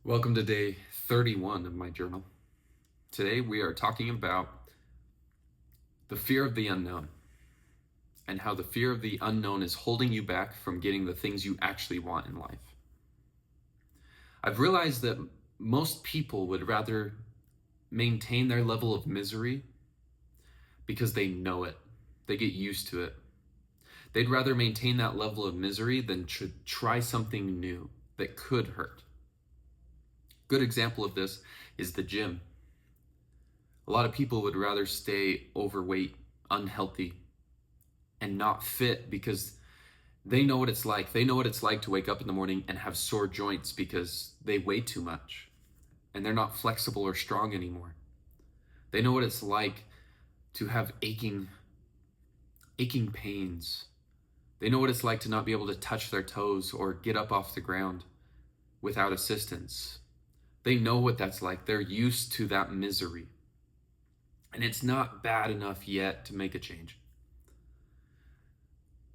Welcome to day 31 of my journal. Today we are talking about the fear of the unknown and how the fear of the unknown is holding you back from getting the things you actually want in life. I've realized that most people would rather maintain their level of misery because they know it. They get used to it. They'd rather maintain that level of misery than try something new that could hurt. Good example of this is the gym. A lot of people would rather stay overweight, unhealthy, and not fit because they know what it's like. They know what it's like to wake up in the morning and have sore joints because they weigh too much and they're not flexible or strong anymore. They know what it's like to have aching pains. They know what it's like to not be able to touch their toes or get up off the ground without assistance. They know what that's like. They're used to that misery. And it's not bad enough yet to make a change.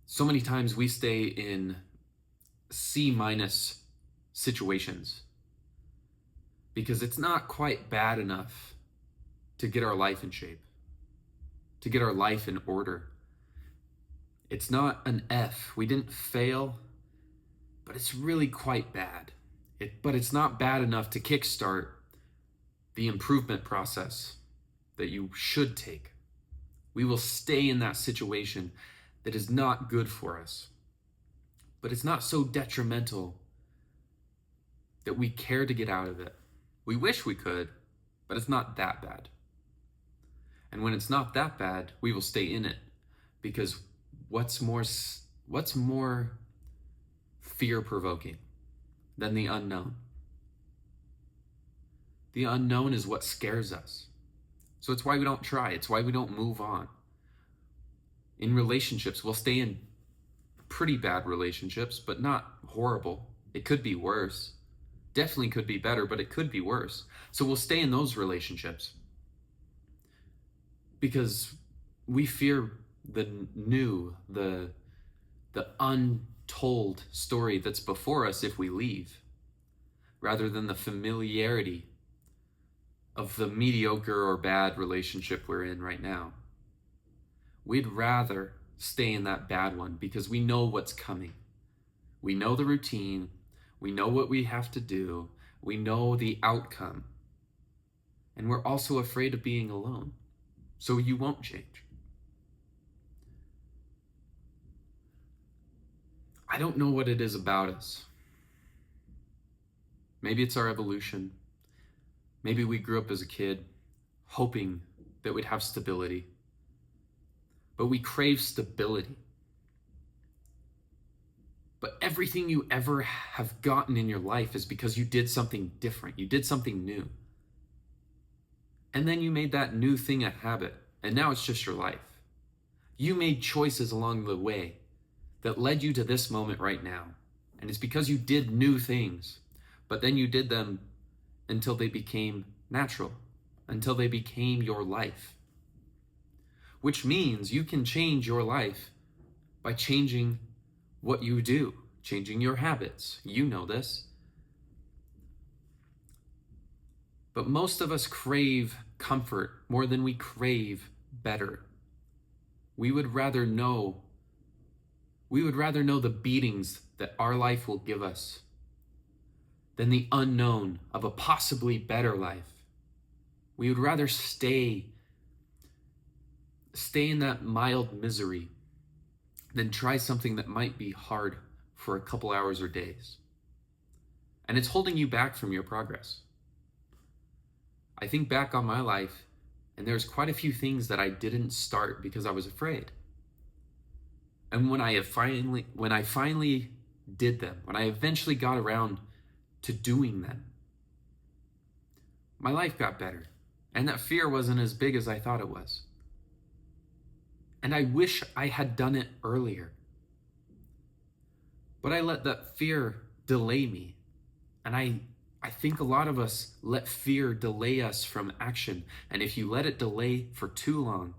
So many times we stay in C- situations because it's not quite bad enough to get our life in shape, to get our life in order. It's not an F. We didn't fail, but it's really quite bad. But it's not bad enough to kickstart the improvement process that you should take. We will stay in that situation that is not good for us. But it's not so detrimental that we care to get out of it. We wish we could, but it's not that bad. And when it's not that bad, we will stay in it because what's more fear-provoking than the unknown? The unknown is what scares us. So it's why we don't try. It's why we don't move on. In relationships, we'll stay in pretty bad relationships, but not horrible. It could be worse. Definitely could be better, but it could be worse. So we'll stay in those relationships because we fear the new, the untold story that's before us if we leave, rather than the familiarity of the mediocre or bad relationship we're in right now. We'd rather stay in that bad one because we know what's coming. We know the routine. We know what we have to do. We know the outcome. And we're also afraid of being alone. So you won't change. I don't know what it is about us. Maybe it's our evolution. Maybe we grew up as a kid hoping that we'd have stability. But we crave stability. But everything you ever have gotten in your life is because you did something different. You did something new. And then you made that new thing a habit. And now it's just your life. You made choices along the way that led you to this moment right now. And it's because you did new things. But then you did them until they became natural, until they became your life. Which means you can change your life by changing what you do, changing your habits. You know this. But most of us crave comfort more than we crave better. We would rather know the beatings that our life will give us than the unknown of a possibly better life. We would rather stay in that mild misery than try something that might be hard for a couple hours or days. And it's holding you back from your progress. I think back on my life, and there's quite a few things that I didn't start because I was afraid. And when I finally did them, when I eventually got around to doing them, my life got better. And that fear wasn't as big as I thought it was. And I wish I had done it earlier. But I let that fear delay me. And I think a lot of us let fear delay us from action. And if you let it delay for too long,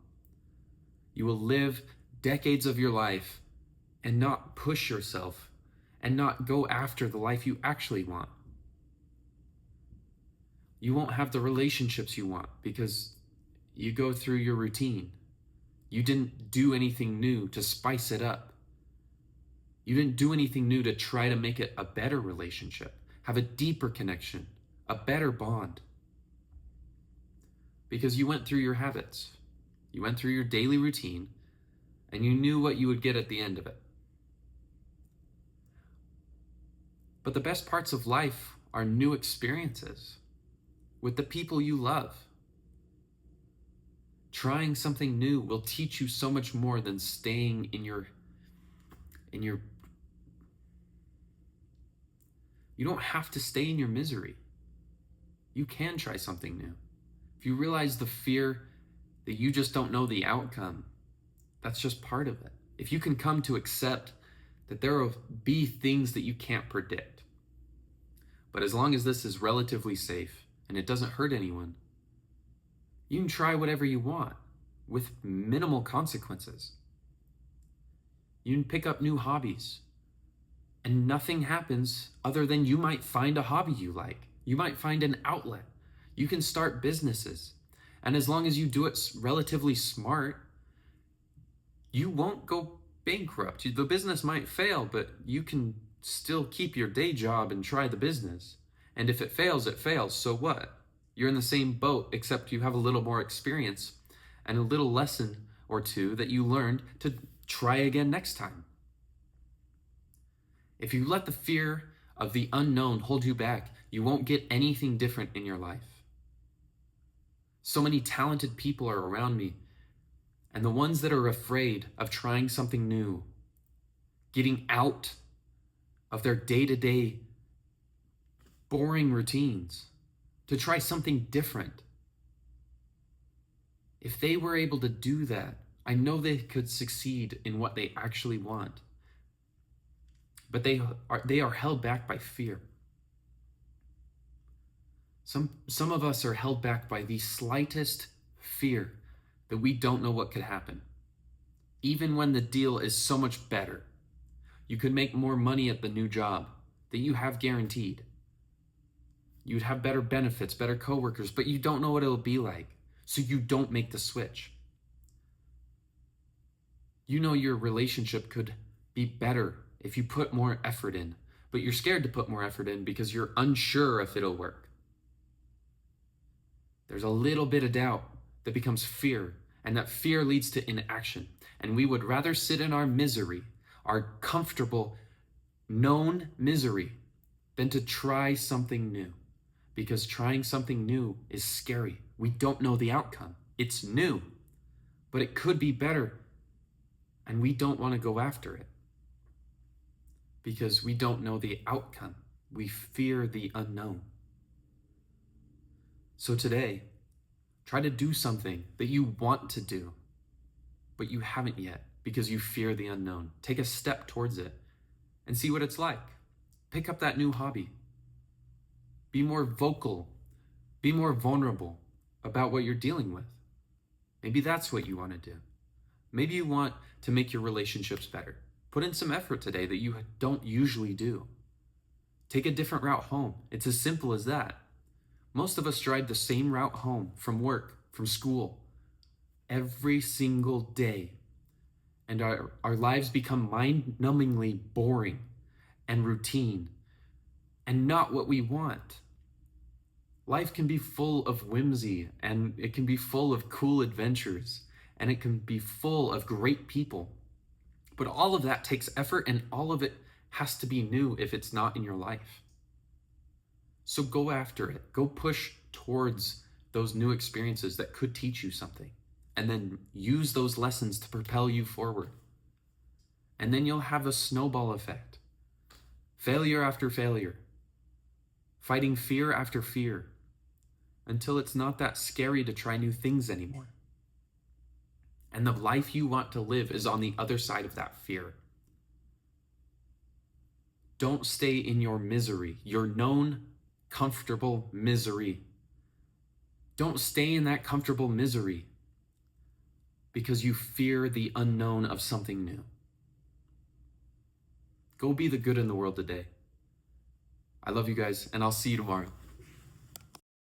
you will live decades of your life and not push yourself and not go after the life you actually want. You won't have the relationships you want because you go through your routine. You didn't do anything new to spice it up. You didn't do anything new to try to make it a better relationship, have a deeper connection, a better bond. Because you went through your habits. You went through your daily routine, and you knew what you would get at the end of it. But the best parts of life are new experiences with the people you love. Trying something new will teach you so much more than staying in your You don't have to stay in your misery. You can try something new. If you realize the fear that you just don't know the outcome, that's just part of it. If you can come to accept that there will be things that you can't predict, but as long as this is relatively safe and it doesn't hurt anyone, you can try whatever you want with minimal consequences. You can pick up new hobbies, and nothing happens other than you might find a hobby you like. You might find an outlet. You can start businesses. And as long as you do it relatively smart, you won't go bankrupt. The business might fail, but you can still keep your day job and try the business. And if it fails, it fails. So what? You're in the same boat, except you have a little more experience and a little lesson or two that you learned to try again next time. If you let the fear of the unknown hold you back, you won't get anything different in your life. So many talented people are around me, and the ones that are afraid of trying something new, getting out of their day-to-day boring routines to try something different. If they were able to do that, I know they could succeed in what they actually want. But they are held back by fear. Some of us are held back by the slightest fear that we don't know what could happen. Even when the deal is so much better. You could make more money at the new job that you have guaranteed. You'd have better benefits, better coworkers, but you don't know what it'll be like, so you don't make the switch. You know your relationship could be better if you put more effort in, but you're scared to put more effort in because you're unsure if it'll work. There's a little bit of doubt that becomes fear, and that fear leads to inaction. And we would rather sit in our misery, our comfortable, known misery, than to try something new. Because trying something new is scary. We don't know the outcome. It's new, but it could be better, and we don't want to go after it. Because we don't know the outcome. We fear the unknown. So today, try to do something that you want to do, but you haven't yet because you fear the unknown. Take a step towards it and see what it's like. Pick up that new hobby. Be more vocal. Be more vulnerable about what you're dealing with. Maybe that's what you want to do. Maybe you want to make your relationships better. Put in some effort today that you don't usually do. Take a different route home. It's as simple as that. Most of us drive the same route home from work, from school, every single day. And our lives become mind-numbingly boring and routine and not what we want. Life can be full of whimsy, and it can be full of cool adventures, and it can be full of great people. But all of that takes effort, and all of it has to be new if it's not in your life. So go after it. Go push towards those new experiences that could teach you something. And then use those lessons to propel you forward. And then you'll have a snowball effect. Failure after failure. Fighting fear after fear. Until it's not that scary to try new things anymore. And the life you want to live is on the other side of that fear. Don't stay in your misery, your known, comfortable misery. Don't stay in that comfortable misery because you fear the unknown of something new. Go be the good in the world today. I love you guys, and I'll see you tomorrow.